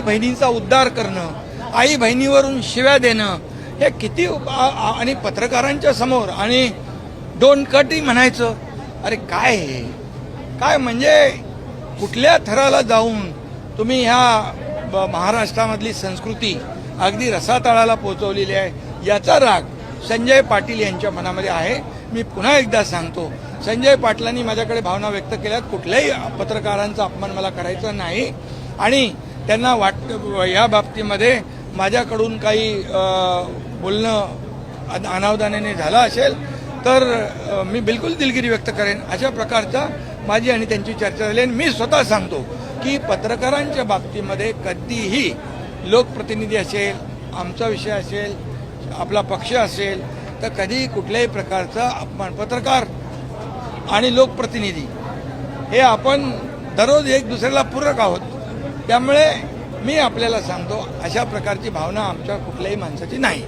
बहिणींचा उद्धार करणं, आई बहिणीवरून शिव्या देणं, हे किती आणि पत्रकारांच्या समोर आणि डोंट कटही म्हणायचं. अरे काय हे काय म्हणजे कुठल्या थराला जाऊन तुम्ही ह्या महाराष्ट्रामधली संस्कृती अगदी रसातळाला पोहोचवलेली आहे, याचा राग संजय पाटील यांच्या मनामध्ये आहे. मी पुन्हा एकदा सांगतो, संजय पाटलांनी माझ्याकडे भावना व्यक्त केल्यात, कुठल्याही पत्रकारांचा अपमान मला करायचा नाही आणि त्यांना या बाबतीमध्ये माझ्याकडून काही बोलणं अनावधानाने झालं असेल तर मी बिलकुल दिलगिरी व्यक्त करेन. अशा प्रकारचा माझी आणि त्यांची चर्चा झाली आणि मी स्वतः सांगतो की पत्रकारांच्या बाबतीमध्ये कधीही लोकप्रतिनिधी असेल, आमचा विषय असेल, आपला पक्ष असेल तर कधीही कुठल्याही प्रकारचा अपमान, पत्रकार आणि लोकप्रतिनिधी हे आपण दररोज एक दुसऱ्याला पूरक आहोत. त्यामुळे मी आपल्याला सांगतो अशा प्रकारची भावना आमच्या कुठल्याही माणसाची नाही.